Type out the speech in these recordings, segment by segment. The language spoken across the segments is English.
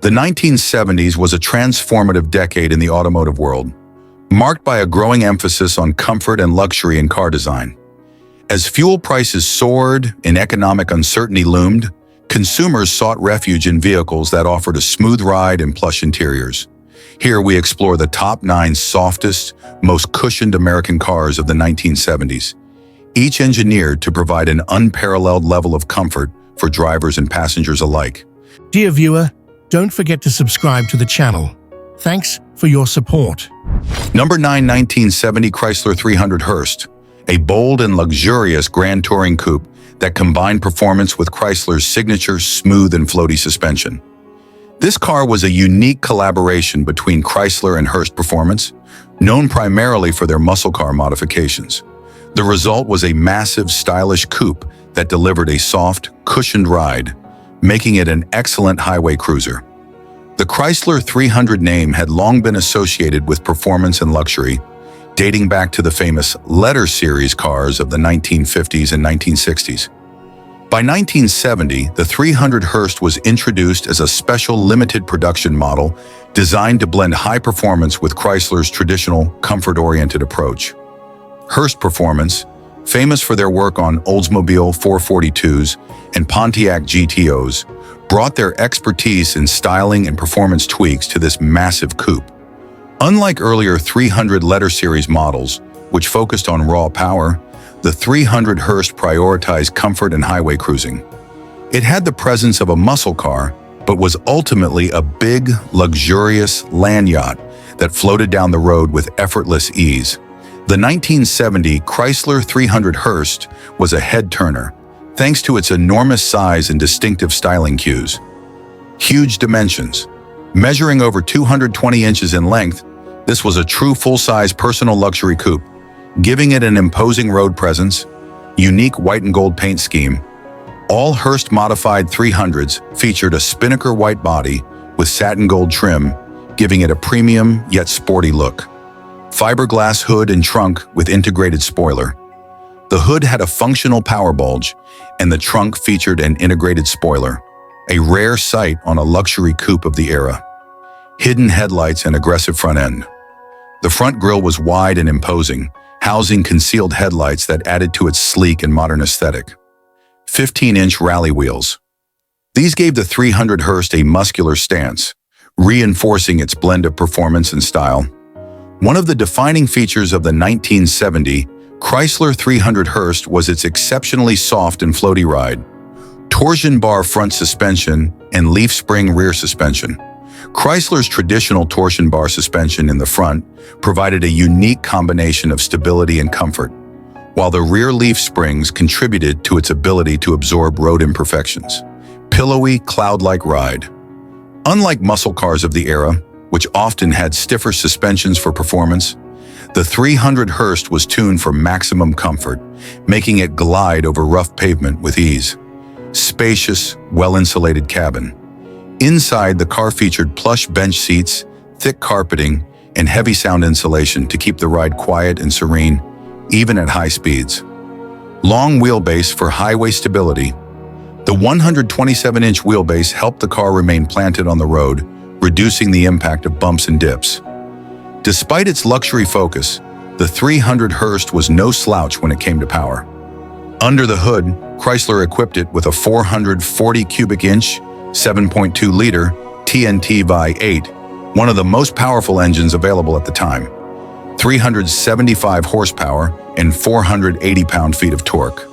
The 1970s was a transformative decade in the automotive world, marked by a growing emphasis on comfort and luxury in car design. As fuel prices soared and economic uncertainty loomed, consumers sought refuge in vehicles that offered a smooth ride and plush interiors. Here we explore the top 9 softest, most cushioned American cars of the 1970s, each engineered to provide an unparalleled level of comfort for drivers and passengers alike. Dear viewer, don't forget to subscribe to the channel. Thanks for your support. Number 9, 1970 Chrysler 300 Hurst, a bold and luxurious grand touring coupe that combined performance with Chrysler's signature smooth and floaty suspension. This car was a unique collaboration between Chrysler and Hurst Performance, known primarily for their muscle car modifications. The result was a massive, stylish coupe that delivered a soft, cushioned ride, making it an excellent highway cruiser. The Chrysler 300 name had long been associated with performance and luxury, dating back to the famous Letter Series cars of the 1950s and 1960s. By 1970, the 300 Hurst was introduced as a special limited production model designed to blend high performance with Chrysler's traditional comfort-oriented approach. Hurst Performance, famous for their work on Oldsmobile 442s and Pontiac GTOs, brought their expertise in styling and performance tweaks to this massive coupe. Unlike earlier 300 Letter Series models, which focused on raw power, the 300 Hurst prioritized comfort and highway cruising. It had the presence of a muscle car, but was ultimately a big, luxurious land yacht that floated down the road with effortless ease. The 1970 Chrysler 300 Hurst was a head-turner, thanks to its enormous size and distinctive styling cues. Huge dimensions. Measuring over 220 inches in length, this was a true full-size personal luxury coupe, giving it an imposing road presence, unique white and gold paint scheme. All Hurst-modified 300s featured a spinnaker white body with satin gold trim, giving it a premium yet sporty look. Fiberglass hood and trunk with integrated spoiler. The hood had a functional power bulge, and the trunk featured an integrated spoiler, a rare sight on a luxury coupe of the era. Hidden headlights and aggressive front end. The front grille was wide and imposing, housing concealed headlights that added to its sleek and modern aesthetic. 15-inch rally wheels. These gave the 300 Hurst a muscular stance, reinforcing its blend of performance and style. One of the defining features of the 1970 Chrysler 300 Hurst was its exceptionally soft and floaty ride. Torsion bar front suspension and leaf spring rear suspension. Chrysler's traditional torsion bar suspension in the front provided a unique combination of stability and comfort, while the rear leaf springs contributed to its ability to absorb road imperfections. Pillowy, cloud-like ride. Unlike muscle cars of the era, which often had stiffer suspensions for performance, the 300 Hurst was tuned for maximum comfort, making it glide over rough pavement with ease. Spacious, well-insulated cabin. Inside, the car featured plush bench seats, thick carpeting, and heavy sound insulation to keep the ride quiet and serene, even at high speeds. Long wheelbase for highway stability. The 127-inch wheelbase helped the car remain planted on the road, reducing the impact of bumps and dips. Despite its luxury focus, the 300 Hurst was no slouch when it came to power. Under the hood, Chrysler equipped it with a 440 cubic inch, 7.2-liter TNT V8, one of the most powerful engines available at the time. 375 horsepower and 480 pound-feet of torque.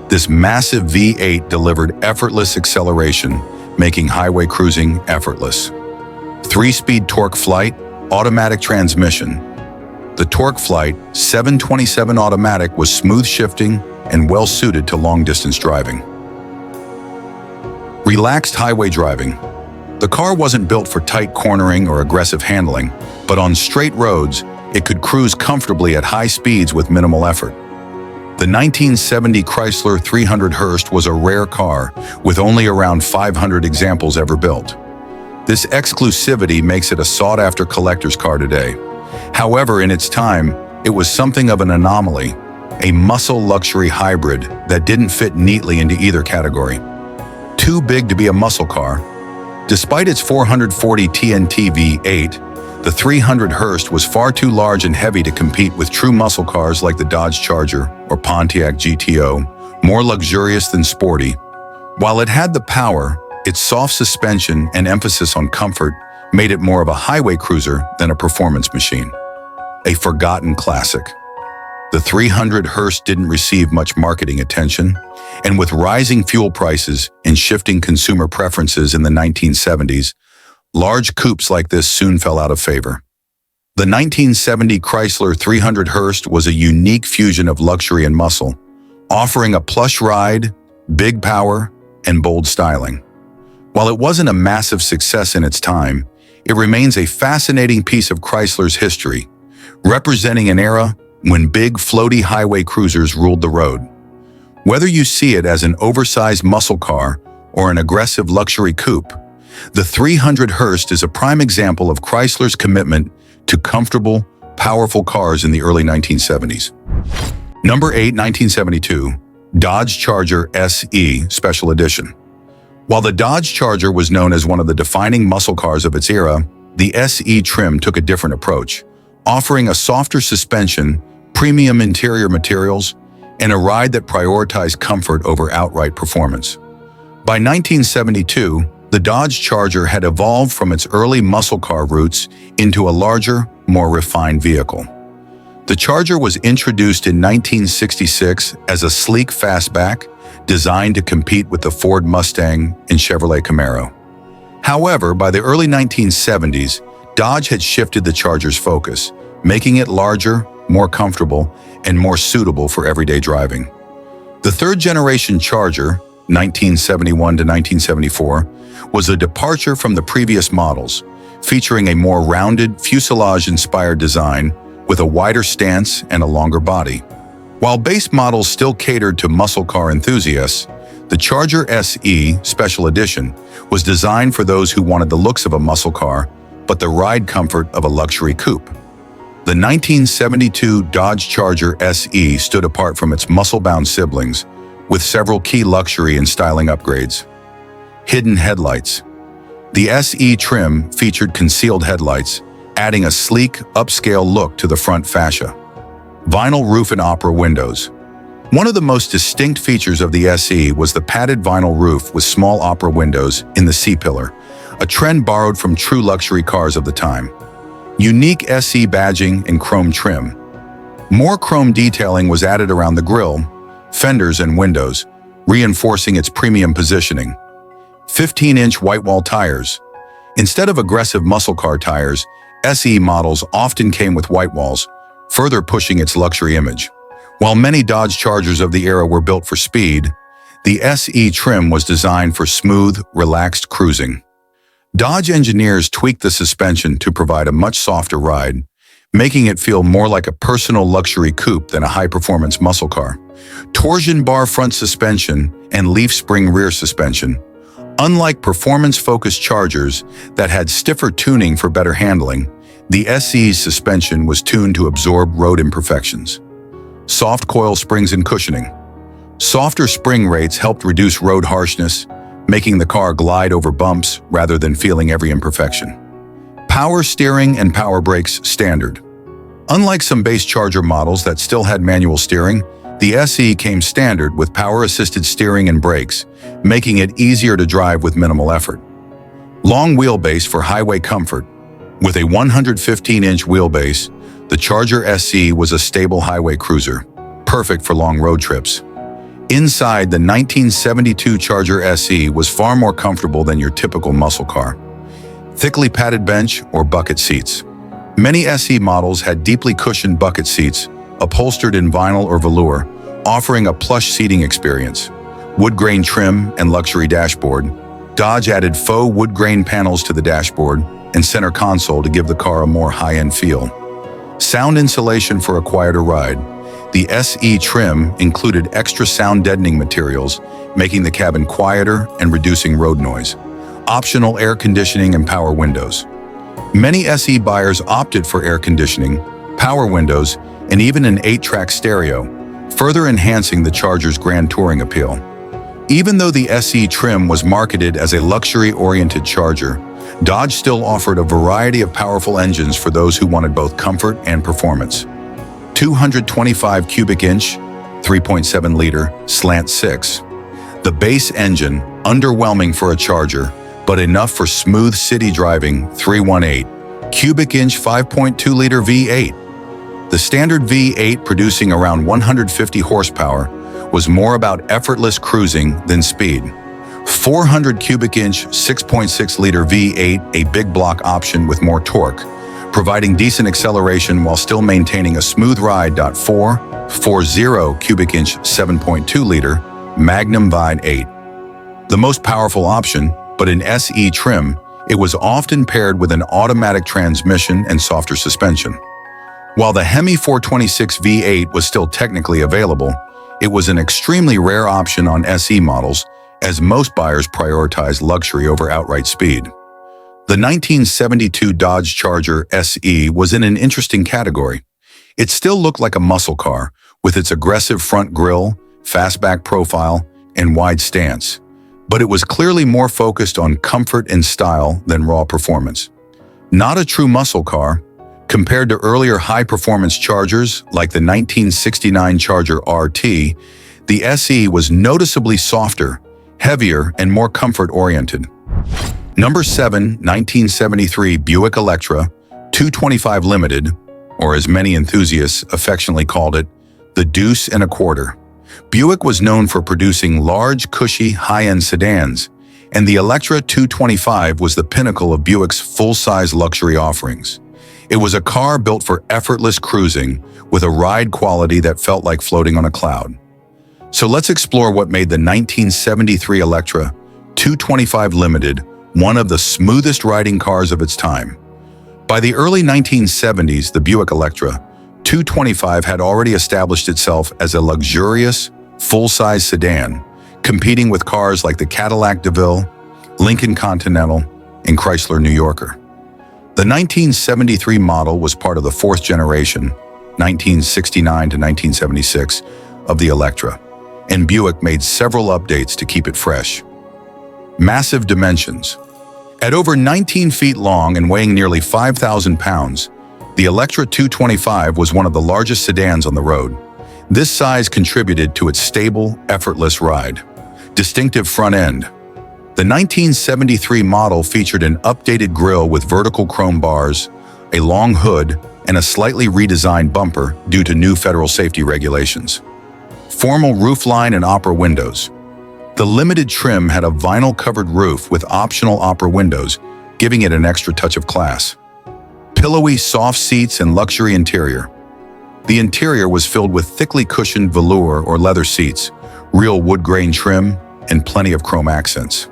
This massive V8 delivered effortless acceleration, making highway cruising effortless. 3-speed torque flight, automatic transmission. The torque flight 727 automatic was smooth shifting and well-suited to long-distance driving. Relaxed highway driving. The car wasn't built for tight cornering or aggressive handling, but on straight roads, it could cruise comfortably at high speeds with minimal effort. The 1970 Chrysler 300 Hurst was a rare car, with only around 500 examples ever built. This exclusivity makes it a sought-after collector's car today. However, in its time, it was something of an anomaly, a muscle luxury hybrid that didn't fit neatly into either category. Too big to be a muscle car, Despite its 440 TNT V8, the 300 Hurst was far too large and heavy to compete with true muscle cars like the Dodge Charger or Pontiac GTO, more luxurious than sporty. While it had the power, its soft suspension and emphasis on comfort made it more of a highway cruiser than a performance machine. A forgotten classic. The 300 Hurst didn't receive much marketing attention, and with rising fuel prices and shifting consumer preferences in the 1970s, large coupes like this soon fell out of favor. The 1970 Chrysler 300 Hurst was a unique fusion of luxury and muscle, offering a plush ride, big power, and bold styling. While it wasn't a massive success in its time, it remains a fascinating piece of Chrysler's history, representing an era when big, floaty highway cruisers ruled the road. Whether you see it as an oversized muscle car or an aggressive luxury coupe, the 300 Hurst is a prime example of Chrysler's commitment to comfortable, powerful cars in the early 1970s. Number 8, 1972, Dodge Charger SE Special Edition. While the Dodge Charger was known as one of the defining muscle cars of its era, the SE trim took a different approach, offering a softer suspension, premium interior materials, and a ride that prioritized comfort over outright performance. By 1972, the Dodge Charger had evolved from its early muscle car roots into a larger, more refined vehicle. The Charger was introduced in 1966 as a sleek fastback designed to compete with the Ford Mustang and Chevrolet Camaro. However, by the early 1970s, Dodge had shifted the Charger's focus, making it larger, more comfortable, and more suitable for everyday driving. The third-generation Charger, 1971 to 1974, was a departure from the previous models, featuring a more rounded, fuselage-inspired design with a wider stance and a longer body. While base models still catered to muscle car enthusiasts, the Charger SE Special Edition was designed for those who wanted the looks of a muscle car, but the ride comfort of a luxury coupe. The 1972 Dodge Charger SE stood apart from its muscle-bound siblings, with several key luxury and styling upgrades. Hidden headlights. The SE trim featured concealed headlights, adding a sleek, upscale look to the front fascia. Vinyl roof and opera windows. One of the most distinct features of the SE was the padded vinyl roof with small opera windows in the C-pillar, a trend borrowed from true luxury cars of the time. Unique SE badging and chrome trim. More chrome detailing was added around the grille, fenders, and windows, reinforcing its premium positioning. 15-inch whitewall tires. Instead of aggressive muscle car tires, SE models often came with whitewalls, further pushing its luxury image. While many Dodge Chargers of the era were built for speed, the SE trim was designed for smooth, relaxed cruising. Dodge engineers tweaked the suspension to provide a much softer ride, making it feel more like a personal luxury coupe than a high-performance muscle car. Torsion bar front suspension and leaf spring rear suspension. Unlike performance-focused Chargers that had stiffer tuning for better handling, the SE's suspension was tuned to absorb road imperfections. Soft coil springs and cushioning. Softer spring rates helped reduce road harshness, making the car glide over bumps rather than feeling every imperfection. Power steering and power brakes standard. Unlike some base Charger models that still had manual steering, the SE came standard with power-assisted steering and brakes, making it easier to drive with minimal effort. Long wheelbase for highway comfort. With a 115-inch wheelbase, the Charger SE was a stable highway cruiser, perfect for long road trips. Inside, the 1972 Charger SE was far more comfortable than your typical muscle car. Thickly padded bench or bucket seats. Many SE models had deeply cushioned bucket seats, upholstered in vinyl or velour, offering a plush seating experience. Wood grain trim and luxury dashboard. Dodge added faux wood grain panels to the dashboard and center console to give the car a more high-end feel. Sound insulation for a quieter ride. The SE trim included extra sound deadening materials, making the cabin quieter and reducing road noise. Optional air conditioning and power windows. Many SE buyers opted for air conditioning, power windows, and even an 8-track stereo, further enhancing the Charger's grand touring appeal. Even though the SE trim was marketed as a luxury-oriented charger, Dodge still offered a variety of powerful engines for those who wanted both comfort and performance. 225 cubic inch, 3.7-liter, slant 6. The base engine, underwhelming for a charger, but enough for smooth city driving, 318. Cubic inch 5.2-liter V8. The standard V8, producing around 150 horsepower, was more about effortless cruising than speed. 400 cubic inch 6.6-liter V8, a big block option with more torque, providing decent acceleration while still maintaining a smooth ride. 440 cubic inch 7.2-liter Magnum V8. The most powerful option, but in SE trim, it was often paired with an automatic transmission and softer suspension. While the Hemi 426 V8 was still technically available, it was an extremely rare option on SE models, as most buyers prioritize luxury over outright speed. The 1972 Dodge Charger SE was in an interesting category. It still looked like a muscle car, with its aggressive front grille, fastback profile, and wide stance, but it was clearly more focused on comfort and style than raw performance. Not a true muscle car, compared to earlier high-performance Chargers like the 1969 Charger RT, the SE was noticeably softer, heavier, and more comfort-oriented. Number 7, 1973 Buick Electra 225 Limited, or as many enthusiasts affectionately called it, the Deuce and a Quarter. Buick was known for producing large, cushy, high-end sedans, and the Electra 225 was the pinnacle of Buick's full-size luxury offerings. It was a car built for effortless cruising, with a ride quality that felt like floating on a cloud. So let's explore what made the 1973 Electra 225 Limited one of the smoothest riding cars of its time. By the early 1970s, the Buick Electra 225 had already established itself as a luxurious, full-size sedan, competing with cars like the Cadillac DeVille, Lincoln Continental, and Chrysler New Yorker. The 1973 model was part of the fourth generation, 1969 to 1976, of the Electra, and Buick made several updates to keep it fresh. Massive dimensions. At over 19 feet long and weighing nearly 5,000 pounds, the Electra 225 was one of the largest sedans on the road. This size contributed to its stable, effortless ride. Distinctive front end. The 1973 model featured an updated grille with vertical chrome bars, a long hood, and a slightly redesigned bumper due to new federal safety regulations. Formal roofline and opera windows. The limited trim had a vinyl-covered roof with optional opera windows, giving it an extra touch of class. Pillowy, soft seats and luxury interior. The interior was filled with thickly cushioned velour or leather seats, real wood grain trim, and plenty of chrome accents.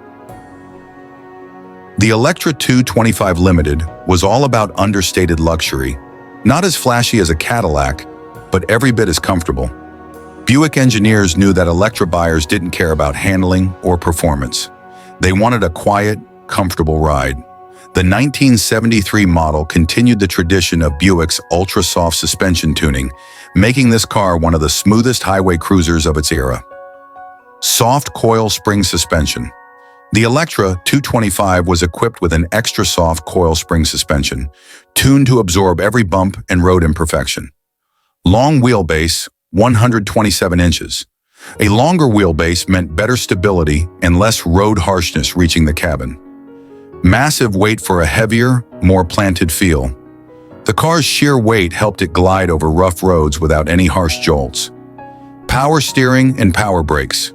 The Electra 225 Limited was all about understated luxury, not as flashy as a Cadillac, but every bit as comfortable. Buick engineers knew that Electra buyers didn't care about handling or performance. They wanted a quiet, comfortable ride. The 1973 model continued the tradition of Buick's ultra-soft suspension tuning, making this car one of the smoothest highway cruisers of its era. Soft coil spring suspension. The Electra 225 was equipped with an extra soft coil spring suspension, tuned to absorb every bump and road imperfection. Long wheelbase, 127 inches. A longer wheelbase meant better stability and less road harshness reaching the cabin. Massive weight for a heavier, more planted feel. The car's sheer weight helped it glide over rough roads without any harsh jolts. Power steering and power brakes.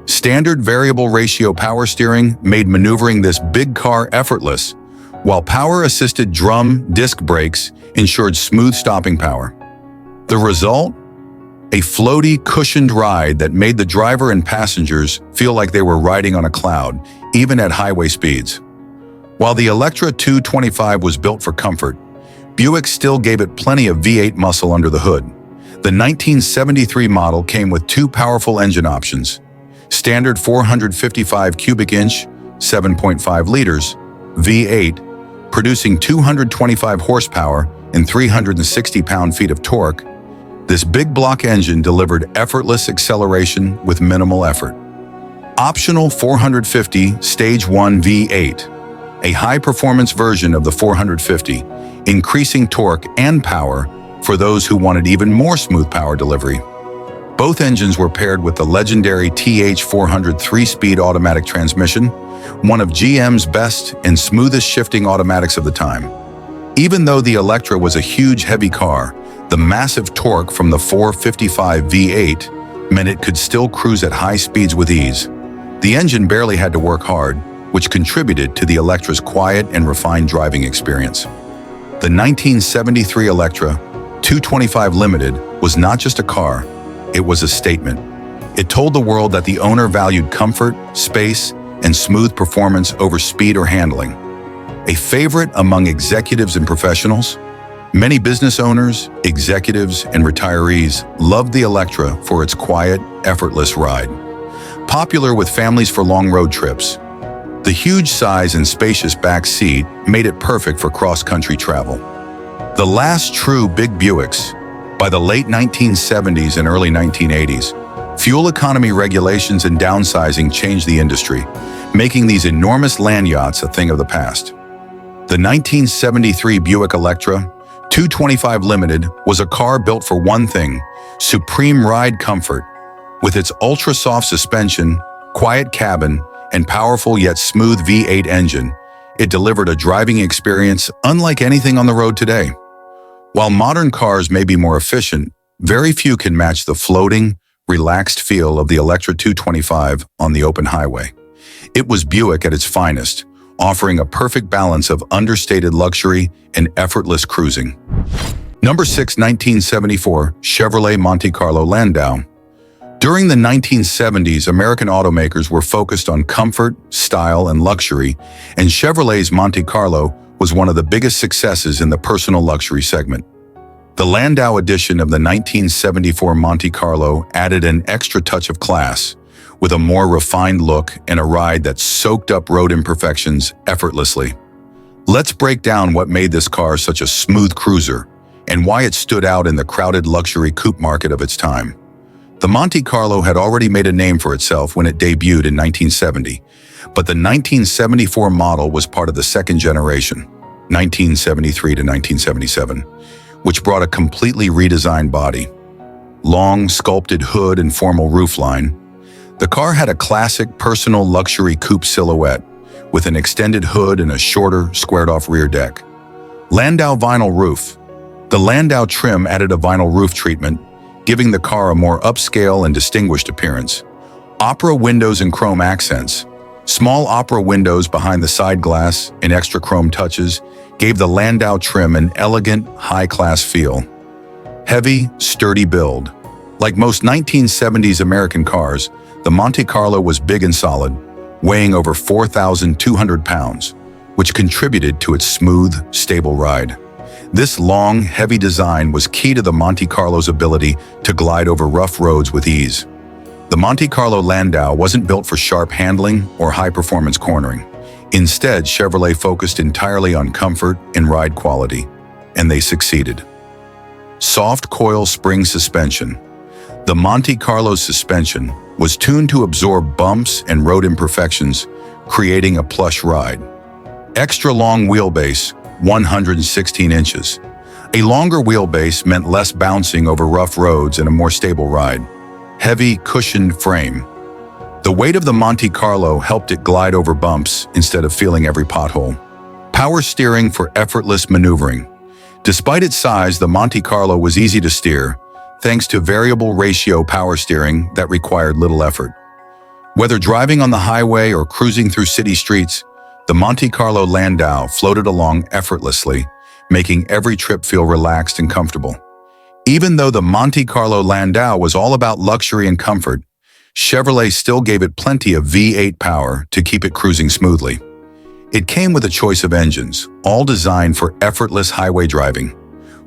Standard variable ratio power steering made maneuvering this big car effortless, while power-assisted drum disc brakes ensured smooth stopping power. The result? A floaty, cushioned ride that made the driver and passengers feel like they were riding on a cloud, even at highway speeds. While the Electra 225 was built for comfort, Buick still gave it plenty of V8 muscle under the hood. The 1973 model came with two powerful engine options: standard 455 cubic inch, 7.5 liters, V8, producing 225 horsepower and 360 pound-feet of torque. This big block engine delivered effortless acceleration with minimal effort. Optional 450 Stage 1 V8, a high-performance version of the 450, increasing torque and power for those who wanted even more smooth power delivery. Both engines were paired with the legendary TH400 3-speed automatic transmission, one of GM's best and smoothest shifting automatics of the time. Even though the Electra was a huge, heavy car, the massive torque from the 455 V8 meant it could still cruise at high speeds with ease. The engine barely had to work hard, which contributed to the Electra's quiet and refined driving experience. The 1973 Electra 225 Limited was not just a car, it was a statement. It told the world that the owner valued comfort, space, and smooth performance over speed or handling. A favorite among executives and professionals, many business owners, executives, and retirees loved the Electra for its quiet, effortless ride. Popular with families for long road trips, the huge size and spacious back seat made it perfect for cross-country travel. The last true big Buicks, by the late 1970s and early 1980s, fuel economy regulations and downsizing changed the industry, making these enormous land yachts a thing of the past. The 1973 Buick Electra 225 Limited was a car built for one thing: supreme ride comfort. With its ultra-soft suspension, quiet cabin, and powerful yet smooth V8 engine, it delivered a driving experience unlike anything on the road today. While modern cars may be more efficient, very few can match the floating, relaxed feel of the Electra 225 on the open highway. It was Buick at its finest, offering a perfect balance of understated luxury and effortless cruising. Number 6, 1974 Chevrolet Monte Carlo Landau. During the 1970s, American automakers were focused on comfort, style, and luxury, and Chevrolet's Monte Carlo was one of the biggest successes in the personal luxury segment. The Landau edition of the 1974 Monte Carlo added an extra touch of class, with a more refined look and a ride that soaked up road imperfections effortlessly. Let's break down what made this car such a smooth cruiser and why it stood out in the crowded luxury coupe market of its time. The Monte Carlo had already made a name for itself when it debuted in 1970, but the 1974 model was part of the second generation, 1973 to 1977, which brought a completely redesigned body. Long, sculpted hood and formal roofline, the car had a classic personal luxury coupe silhouette, with an extended hood and a shorter, squared-off rear deck. Landau vinyl roof. The Landau trim added a vinyl roof treatment, giving the car a more upscale and distinguished appearance. Opera windows and chrome accents. Small opera windows behind the side glass and extra chrome touches gave the Landau trim an elegant, high-class feel. Heavy, sturdy build. Like most 1970s American cars, the Monte Carlo was big and solid, weighing over 4,200 pounds, which contributed to its smooth, stable ride. This long, heavy design was key to the Monte Carlo's ability to glide over rough roads with ease. The Monte Carlo Landau wasn't built for sharp handling or high-performance cornering. Instead, Chevrolet focused entirely on comfort and ride quality, and they succeeded. Soft coil spring suspension. The Monte Carlo's suspension was tuned to absorb bumps and road imperfections, creating a plush ride. Extra long wheelbase, 116 inches. A longer wheelbase meant less bouncing over rough roads and a more stable ride. Heavy, cushioned frame. The weight of the Monte Carlo helped it glide over bumps instead of feeling every pothole. Power steering for effortless maneuvering. Despite its size, the Monte Carlo was easy to steer, thanks to variable ratio power steering that required little effort. Whether driving on the highway or cruising through city streets, the Monte Carlo Landau floated along effortlessly, making every trip feel relaxed and comfortable. Even though the Monte Carlo Landau was all about luxury and comfort, Chevrolet still gave it plenty of V8 power to keep it cruising smoothly. It came with a choice of engines, all designed for effortless highway driving.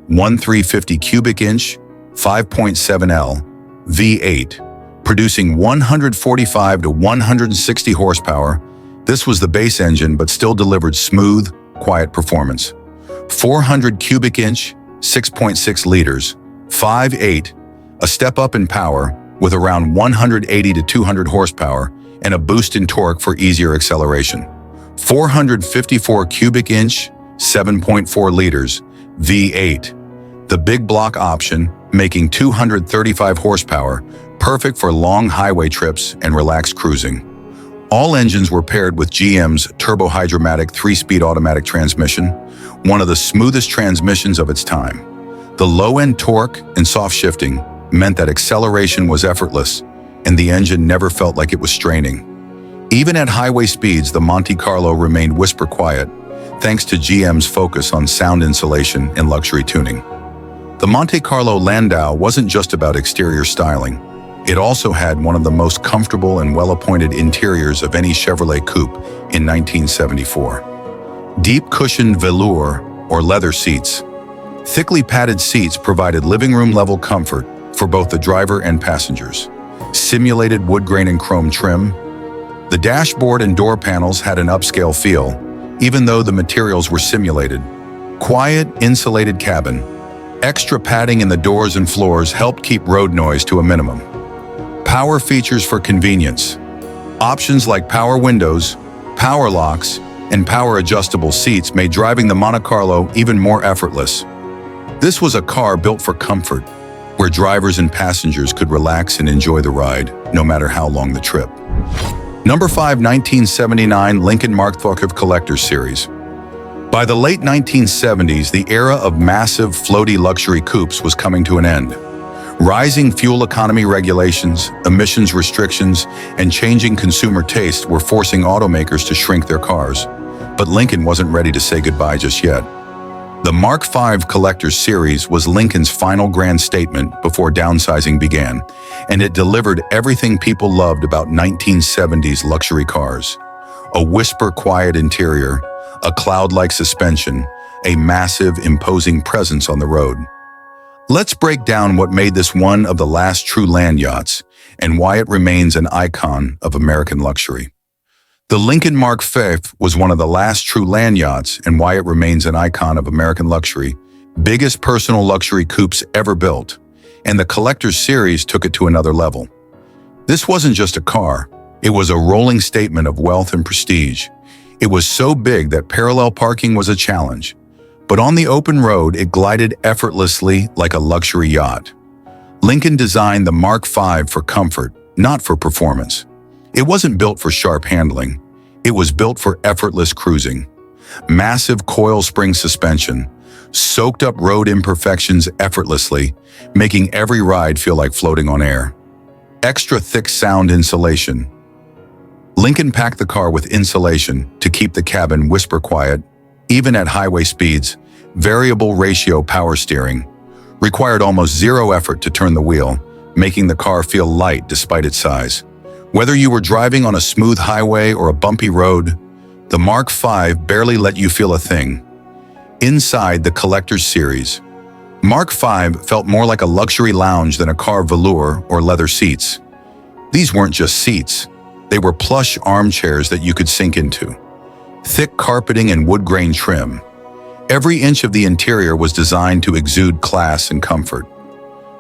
350 cubic inch, 5.7L, V8, producing 145 to 160 horsepower. This was the base engine, but still delivered smooth, quiet performance. 400 cubic inch, 6.6 liters, 5.8, a step up in power with around 180 to 200 horsepower and a boost in torque for easier acceleration. 454 cubic inch, 7.4 liters, V8. The big block option, making 235 horsepower, perfect for long highway trips and relaxed cruising. All engines were paired with GM's turbo-hydromatic 3-speed automatic transmission, one of the smoothest transmissions of its time. The low-end torque and soft shifting meant that acceleration was effortless, and the engine never felt like it was straining. Even at highway speeds, the Monte Carlo remained whisper quiet, thanks to GM's focus on sound insulation and luxury tuning. The Monte Carlo Landau wasn't just about exterior styling. It also had one of the most comfortable and well-appointed interiors of any Chevrolet coupe in 1974. Deep cushioned velour or leather seats. Thickly padded seats provided living room-level comfort for both the driver and passengers. Simulated wood grain and chrome trim. The dashboard and door panels had an upscale feel, even though the materials were simulated. Quiet, insulated cabin. Extra padding in the doors and floors helped keep road noise to a minimum. Power features for convenience. Options like power windows, power locks, and power adjustable seats made driving the Monte Carlo even more effortless. This was a car built for comfort, where drivers and passengers could relax and enjoy the ride, no matter how long the trip. Number 5, 1979 Lincoln Mark II Collector's Series. By the late 1970s, the era of massive, floaty luxury coupes was coming to an end. Rising fuel economy regulations, emissions restrictions, and changing consumer taste were forcing automakers to shrink their cars. But Lincoln wasn't ready to say goodbye just yet. The Mark V Collector's Series was Lincoln's final grand statement before downsizing began, and it delivered everything people loved about 1970s luxury cars. A whisper-quiet interior, a cloud-like suspension, a massive, imposing presence on the road. Let's break down what made this one of the last true land yachts and why it remains an icon of American luxury. The Lincoln Mark V was one of the last true land yachts and why it remains an icon of American luxury, biggest personal luxury coupes ever built, and the Collector's Series took it to another level. This wasn't just a car, it was a rolling statement of wealth and prestige. It was so big that parallel parking was a challenge. But on the open road, it glided effortlessly like a luxury yacht. Lincoln designed the Mark V for comfort, not for performance. It wasn't built for sharp handling. It was built for effortless cruising. Massive coil spring suspension, soaked up road imperfections effortlessly, making every ride feel like floating on air. Extra thick sound insulation. Lincoln packed the car with insulation to keep the cabin whisper quiet, even at highway speeds. Variable ratio power steering required almost zero effort to turn the wheel, making the car feel light despite its size. Whether you were driving on a smooth highway or a bumpy road, the Mark V barely let you feel a thing. Inside the Collector's Series, Mark V felt more like a luxury lounge than a car velour or leather seats. These weren't just seats, they were plush armchairs that you could sink into. Thick carpeting and wood grain trim. Every inch of the interior was designed to exude class and comfort.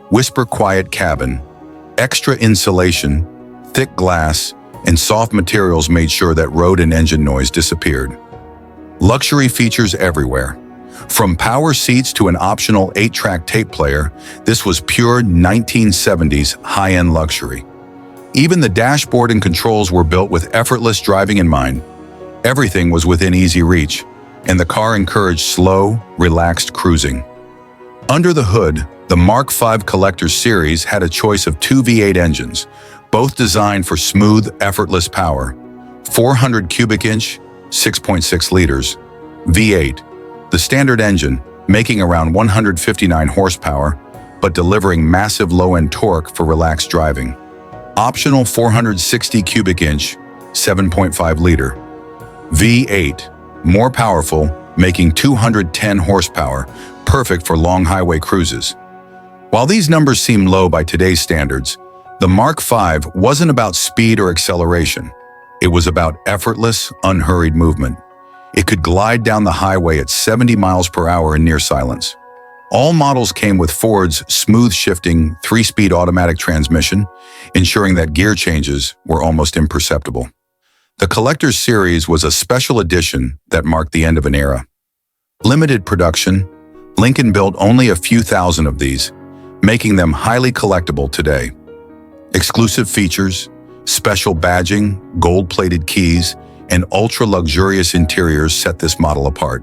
Whisper quiet cabin, extra insulation, thick glass, and soft materials made sure that road and engine noise disappeared. Luxury features everywhere. From power seats to an optional 8-track tape player, this was pure 1970s high-end luxury. Even the dashboard and controls were built with effortless driving in mind. Everything was within easy reach, and the car encouraged slow, relaxed cruising. Under the hood, the Mark V Collector's Series had a choice of two V8 engines, both designed for smooth, effortless power. 400 cubic inch, 6.6 liters, V8. The standard engine, making around 159 horsepower, but delivering massive low-end torque for relaxed driving. Optional 460 cubic inch, 7.5 liter, V8. More powerful, making 210 horsepower, perfect for long highway cruises. While these numbers seem low by today's standards, the Mark V wasn't about speed or acceleration. It was about effortless, unhurried movement. It could glide down the highway at 70 miles per hour in near silence. All models came with Ford's smooth-shifting 3-speed automatic transmission, ensuring that gear changes were almost imperceptible. The Collector's Series was a special edition that marked the end of an era. Limited production, Lincoln built only a few thousand of these, making them highly collectible today. Exclusive features, special badging, gold-plated keys, and ultra-luxurious interiors set this model apart.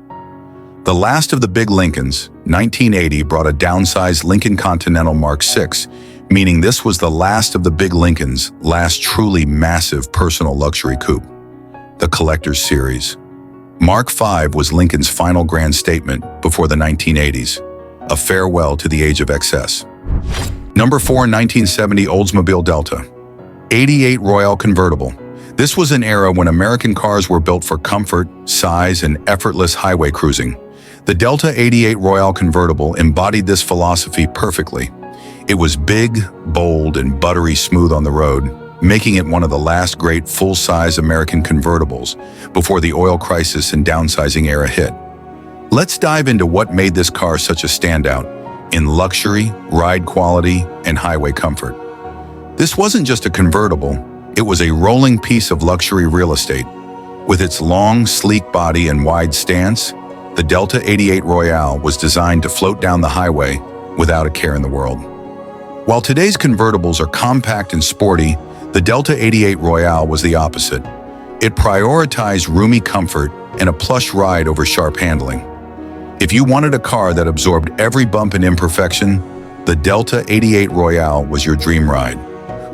The last of the big Lincolns, 1980, brought a downsized Lincoln Continental Mark VI, meaning this was the last of the big Lincoln's last truly massive personal luxury coupe. The Collector's Series. Mark V was Lincoln's final grand statement before the 1980s, a farewell to the age of excess. Number 4, 1970 Oldsmobile Delta. 88 Royale convertible. This was an era when American cars were built for comfort, size, and effortless highway cruising. The Delta 88 Royale convertible embodied this philosophy perfectly. It was big, bold, and buttery smooth on the road, making it one of the last great full-size American convertibles before the oil crisis and downsizing era hit. Let's dive into what made this car such a standout in luxury, ride quality, and highway comfort. This wasn't just a convertible, it was a rolling piece of luxury real estate. With its long, sleek body and wide stance, the Delta 88 Royale was designed to float down the highway without a care in the world. While today's convertibles are compact and sporty, the Delta 88 Royale was the opposite. It prioritized roomy comfort and a plush ride over sharp handling. If you wanted a car that absorbed every bump and imperfection, the Delta 88 Royale was your dream ride.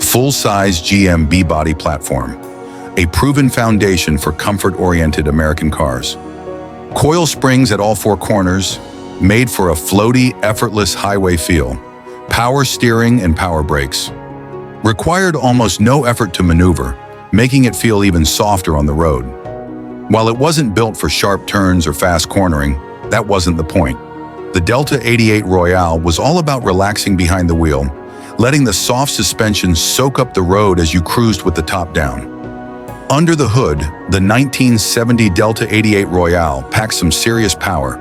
Full-size GM B-body platform, a proven foundation for comfort-oriented American cars. Coil springs at all 4 corners, made for a floaty, effortless highway feel. Power steering and power brakes. Required almost no effort to maneuver, making it feel even softer on the road. While it wasn't built for sharp turns or fast cornering, that wasn't the point. The Delta 88 Royale was all about relaxing behind the wheel, letting the soft suspension soak up the road as you cruised with the top down. Under the hood, the 1970 Delta 88 Royale packed some serious power,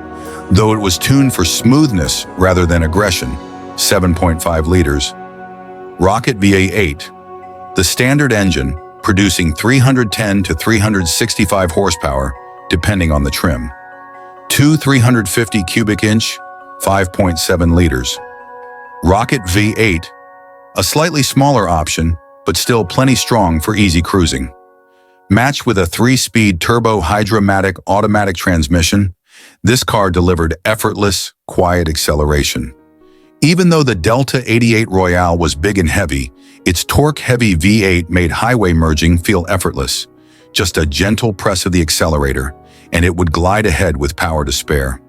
though it was tuned for smoothness rather than aggression, 7.5 liters. Rocket V8, the standard engine, producing 310 to 365 horsepower, depending on the trim. Two 350 cubic inch, 5.7 liters. Rocket V8, a slightly smaller option, but still plenty strong for easy cruising. Matched with a 3-speed turbo hydromatic automatic transmission, this car delivered effortless, quiet acceleration. Even though the Delta 88 Royale was big and heavy, its torque-heavy V8 made highway merging feel effortless. Just a gentle press of the accelerator, and it would glide ahead with power to spare.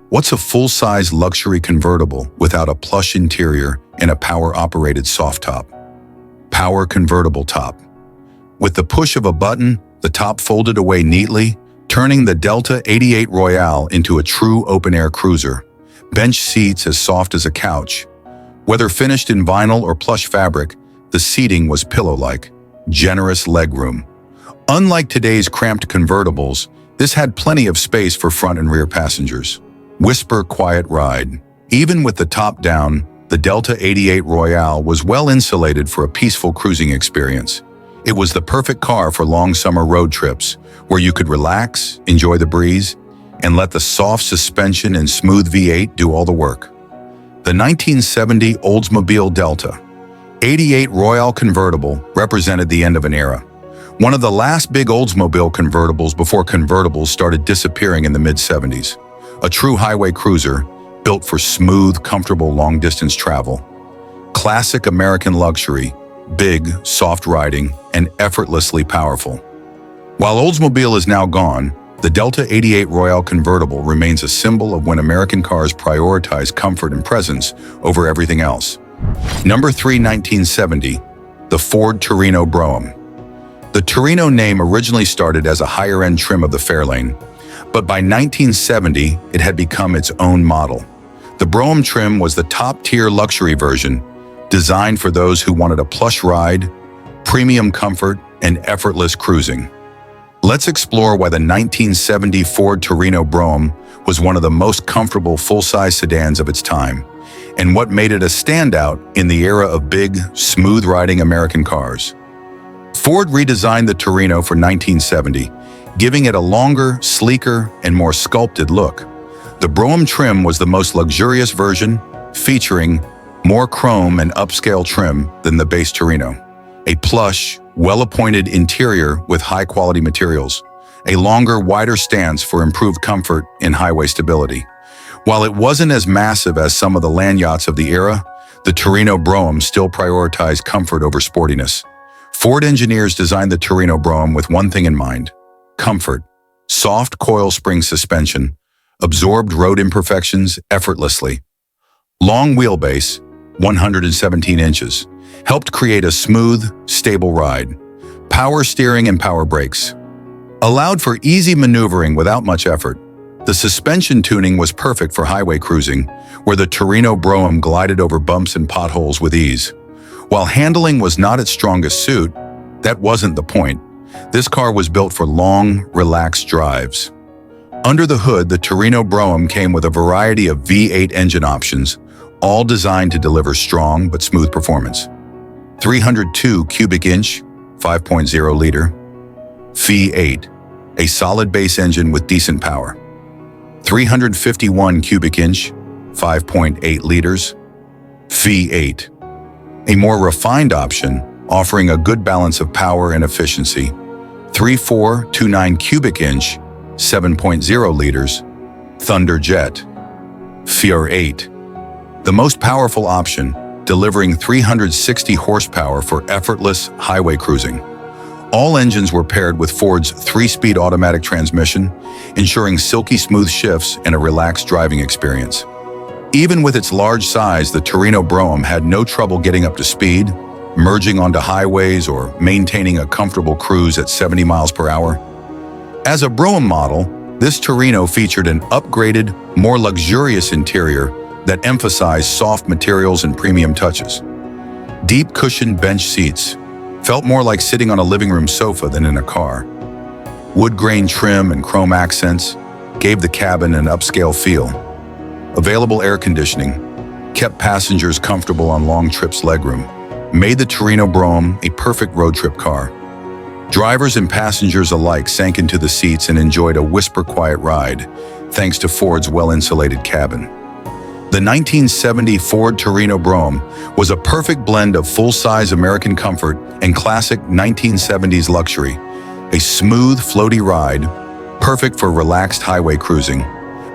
What's a full-size luxury convertible without a plush interior and a power-operated soft top? Power convertible top. With the push of a button, the top folded away neatly, turning the Delta 88 Royale into a true open-air cruiser. Bench seats as soft as a couch. Whether finished in vinyl or plush fabric, the seating was pillow-like, generous legroom. Unlike today's cramped convertibles, this had plenty of space for front and rear passengers. Whisper quiet ride. Even with the top down, the Delta 88 Royale was well insulated for a peaceful cruising experience. It was the perfect car for long summer road trips, where you could relax, enjoy the breeze, and let the soft suspension and smooth V8 do all the work. The 1970 Oldsmobile Delta 88 Royale convertible represented the end of an era. One of the last big Oldsmobile convertibles before convertibles started disappearing in the mid-70s. A true highway cruiser, built for smooth, comfortable long-distance travel. Classic American luxury, big, soft riding, and effortlessly powerful. While Oldsmobile is now gone, the Delta 88 Royale convertible remains a symbol of when American cars prioritize comfort and presence over everything else. Number 3, 1970, the Ford Torino Brougham. The Torino name originally started as a higher-end trim of the Fairlane, but by 1970, it had become its own model. The Brougham trim was the top-tier luxury version, designed for those who wanted a plush ride, premium comfort, and effortless cruising. Let's explore why the 1970 Ford Torino Brougham was one of the most comfortable full-size sedans of its time, and what made it a standout in the era of big, smooth-riding American cars. Ford redesigned the Torino for 1970, giving it a longer, sleeker, and more sculpted look. The Brougham trim was the most luxurious version, featuring more chrome and upscale trim than the base Torino. A plush, well-appointed interior with high-quality materials. A longer, wider stance for improved comfort and highway stability. While it wasn't as massive as some of the land yachts of the era, the Torino Brougham still prioritized comfort over sportiness. Ford engineers designed the Torino Brougham with one thing in mind: comfort. Soft coil spring suspension absorbed road imperfections effortlessly. Long wheelbase, 117 inches, helped create a smooth, stable ride. Power steering and power brakes allowed for easy maneuvering without much effort. The suspension tuning was perfect for highway cruising, where the Torino Brougham glided over bumps and potholes with ease. While handling was not its strongest suit, that wasn't the point. This car was built for long, relaxed drives. Under the hood, the Torino Brougham came with a variety of V8 engine options, all designed to deliver strong but smooth performance. 302 cubic inch, 5.0 liter. V8, a solid base engine with decent power. 351 cubic inch, 5.8 liters. V8, a more refined option, offering a good balance of power and efficiency. 3429 cubic inch, 7.0 liters. Thunderjet. V8, the most powerful option, delivering 360 horsepower for effortless highway cruising. All engines were paired with Ford's 3-speed automatic transmission, ensuring silky smooth shifts and a relaxed driving experience. Even with its large size, the Torino Brougham had no trouble getting up to speed, merging onto highways, or maintaining a comfortable cruise at 70 miles per hour. As a Brougham model, this Torino featured an upgraded, more luxurious interior that emphasized soft materials and premium touches. Deep cushioned bench seats felt more like sitting on a living room sofa than in a car. Wood grain trim and chrome accents gave the cabin an upscale feel. Available air conditioning kept passengers comfortable on long trips. Legroom made the Torino Brougham a perfect road trip car. Drivers and passengers alike sank into the seats and enjoyed a whisper-quiet ride, thanks to Ford's well-insulated cabin. The 1970 Ford Torino Brougham was a perfect blend of full-size American comfort and classic 1970s luxury. A smooth, floaty ride, perfect for relaxed highway cruising.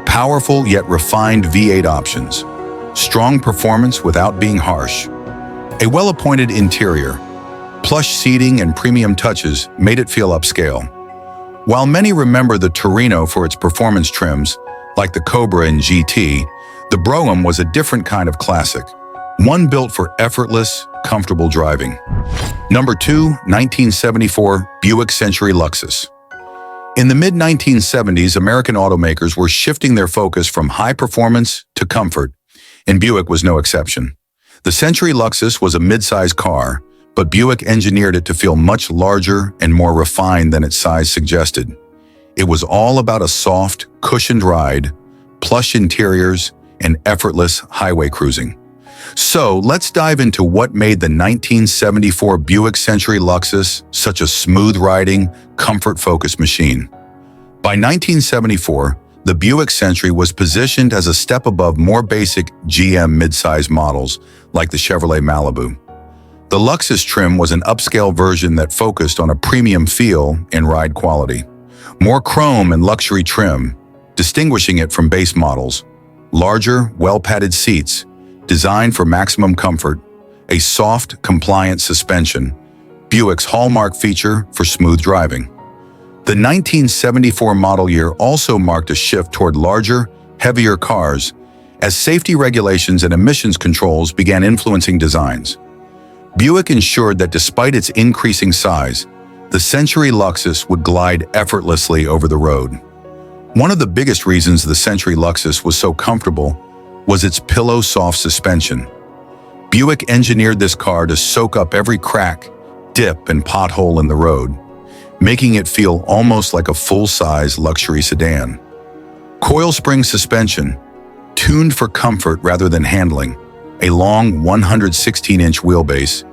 Powerful yet refined V8 options. Strong performance without being harsh. A well-appointed interior. Plush seating and premium touches made it feel upscale. While many remember the Torino for its performance trims, like the Cobra and GT, the Brougham was a different kind of classic, one built for effortless, comfortable driving. Number 2, 1974 Buick Century Luxus. In the mid-1970s, American automakers were shifting their focus from high performance to comfort, and Buick was no exception. The Century Luxus was a mid-size car, but Buick engineered it to feel much larger and more refined than its size suggested. It was all about a soft, cushioned ride, plush interiors, and effortless highway cruising. So let's dive into what made the 1974 Buick Century Luxus such a smooth-riding, comfort-focused machine. By 1974, the Buick Century was positioned as a step above more basic GM midsize models like the Chevrolet Malibu. The Luxus trim was an upscale version that focused on a premium feel and ride quality. More chrome and luxury trim, distinguishing it from base models. Larger, well-padded seats, designed for maximum comfort. A soft, compliant suspension, Buick's hallmark feature for smooth driving. The 1974 model year also marked a shift toward larger, heavier cars as safety regulations and emissions controls began influencing designs. Buick ensured that despite its increasing size, the Century Luxus would glide effortlessly over the road. One of the biggest reasons the Century Luxus was so comfortable was its pillow-soft suspension. Buick engineered this car to soak up every crack, dip, and pothole in the road, making it feel almost like a full-size luxury sedan. Coil spring suspension, tuned for comfort rather than handling, a long 116-inch wheelbase,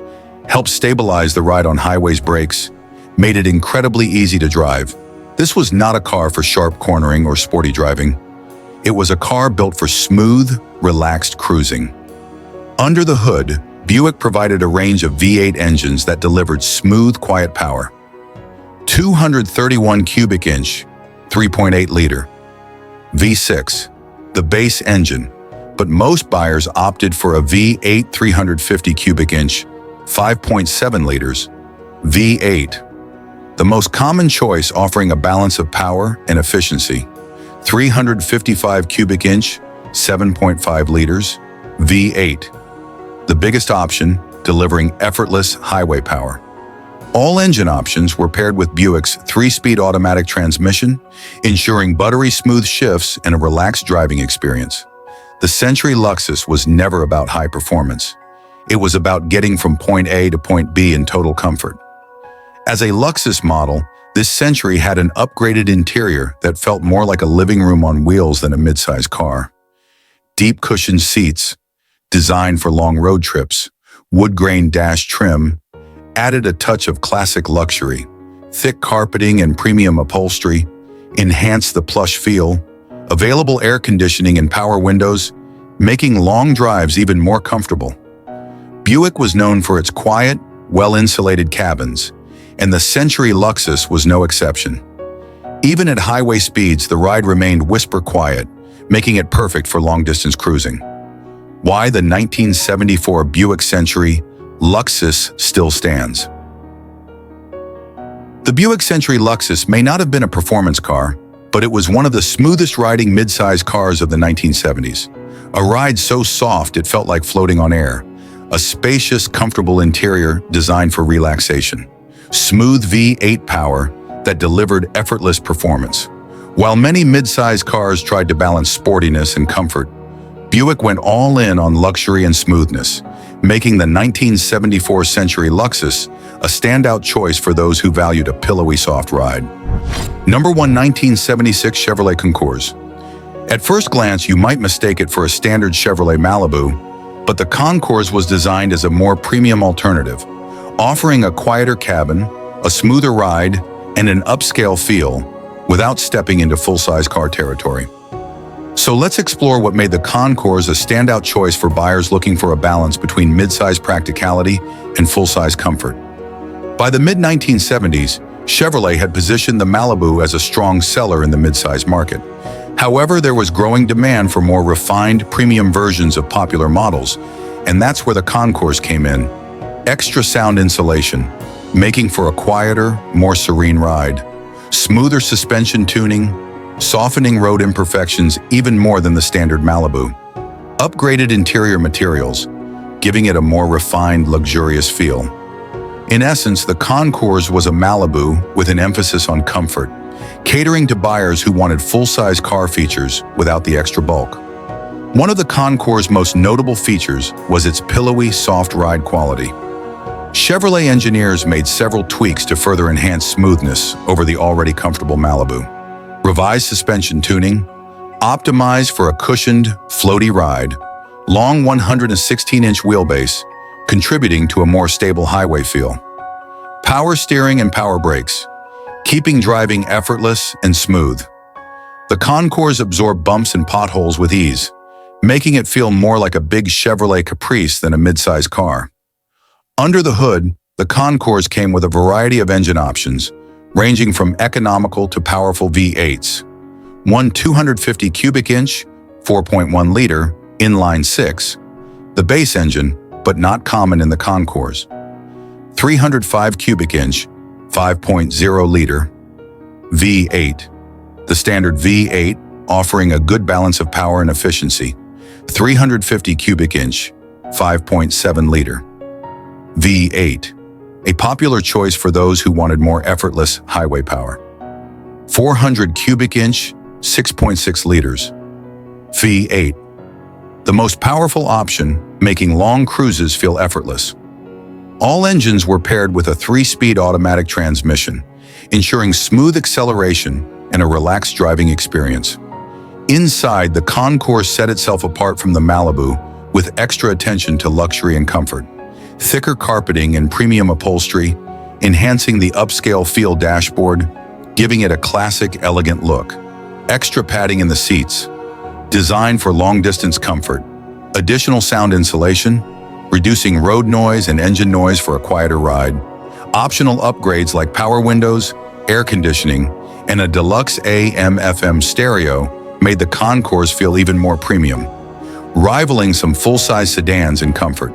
helped stabilize the ride on highways. Brakes made it incredibly easy to drive. This was not a car for sharp cornering or sporty driving. It was a car built for smooth, relaxed cruising. Under the hood, Buick provided a range of V8 engines that delivered smooth, quiet power. 231 cubic inch, 3.8-liter. V6, the base engine, but most buyers opted for a V8 350 cubic inch, 5.7 liters, V8. The most common choice, offering a balance of power and efficiency. 355 cubic inch, 7.5 liters, V8. The biggest option, delivering effortless highway power. All engine options were paired with Buick's 3-speed automatic transmission, ensuring buttery smooth shifts and a relaxed driving experience. The Century Luxus was never about high performance. It was about getting from point A to point B in total comfort. As a Luxus model, this Century had an upgraded interior that felt more like a living room on wheels than a midsize car. Deep cushioned seats, designed for long road trips, wood-grain dash trim, added a touch of classic luxury. Thick carpeting and premium upholstery enhanced the plush feel. Available air conditioning and power windows, making long drives even more comfortable. Buick was known for its quiet, well-insulated cabins, and the Century Luxus was no exception. Even at highway speeds, the ride remained whisper quiet, making it perfect for long-distance cruising. Why the 1974 Buick Century Luxus still stands. The Buick Century Luxus may not have been a performance car, but it was one of the smoothest riding midsize cars of the 1970s. A ride so soft it felt like floating on air. A spacious, comfortable interior designed for relaxation. Smooth V8 power that delivered effortless performance. While many midsize cars tried to balance sportiness and comfort, Buick went all in on luxury and smoothness, making the 1974 Century Luxus a standout choice for those who valued a pillowy soft ride. Number 1, 1976 Chevrolet Concours. At first glance, you might mistake it for a standard Chevrolet Malibu, but the Concours was designed as a more premium alternative, offering a quieter cabin, a smoother ride, and an upscale feel without stepping into full-size car territory. So let's explore what made the Concours a standout choice for buyers looking for a balance between midsize practicality and full-size comfort. By the mid-1970s, Chevrolet had positioned the Malibu as a strong seller in the midsize market. However, there was growing demand for more refined, premium versions of popular models, and that's where the Concours came in. Extra sound insulation, making for a quieter, more serene ride. Smoother suspension tuning, softening road imperfections even more than the standard Malibu. Upgraded interior materials, giving it a more refined, luxurious feel. In essence, the Concours was a Malibu with an emphasis on comfort, catering to buyers who wanted full-size car features without the extra bulk. One of the Concours' most notable features was its pillowy, soft ride quality. Chevrolet engineers made several tweaks to further enhance smoothness over the already comfortable Malibu. Revised suspension tuning, optimized for a cushioned, floaty ride, long 116-inch wheelbase, contributing to a more stable highway feel. Power steering and power brakes, keeping driving effortless and smooth. The Concours absorbed bumps and potholes with ease, making it feel more like a big Chevrolet Caprice than a midsize car. Under the hood, the Concours came with a variety of engine options, ranging from economical to powerful V8s. One 250 cubic inch, 4.1-liter, inline six, the base engine, but not common in the Concours. 305 cubic inch, 5.0-liter, V8, the standard V8 offering a good balance of power and efficiency. 350 cubic inch, 5.7-liter, V8, a popular choice for those who wanted more effortless highway power. 400 cubic inch, 6.6 liters, V8, the most powerful option, making long cruises feel effortless. All engines were paired with a 3-speed automatic transmission, ensuring smooth acceleration and a relaxed driving experience. Inside, the Concours set itself apart from the Malibu with extra attention to luxury and comfort. Thicker carpeting and premium upholstery, enhancing the upscale feel dashboard, giving it a classic, elegant look. Extra padding in the seats, designed for long-distance comfort. Additional sound insulation, reducing road noise and engine noise for a quieter ride. Optional upgrades like power windows, air conditioning, and a deluxe AM/FM stereo made the Concours feel even more premium, rivaling some full-size sedans in comfort.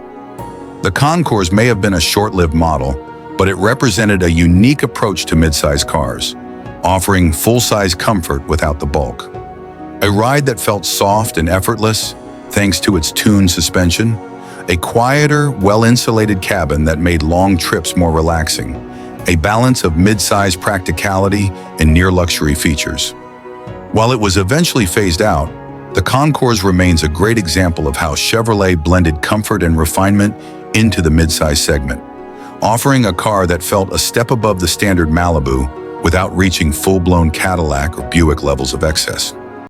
The Concours may have been a short-lived model, but it represented a unique approach to midsize cars, offering full-size comfort without the bulk. A ride that felt soft and effortless, thanks to its tuned suspension, a quieter, well-insulated cabin that made long trips more relaxing, a balance of midsize practicality and near-luxury features. While it was eventually phased out, the Concours remains a great example of how Chevrolet blended comfort and refinement into the midsize segment, offering a car that felt a step above the standard Malibu without reaching full-blown Cadillac or Buick levels of excess.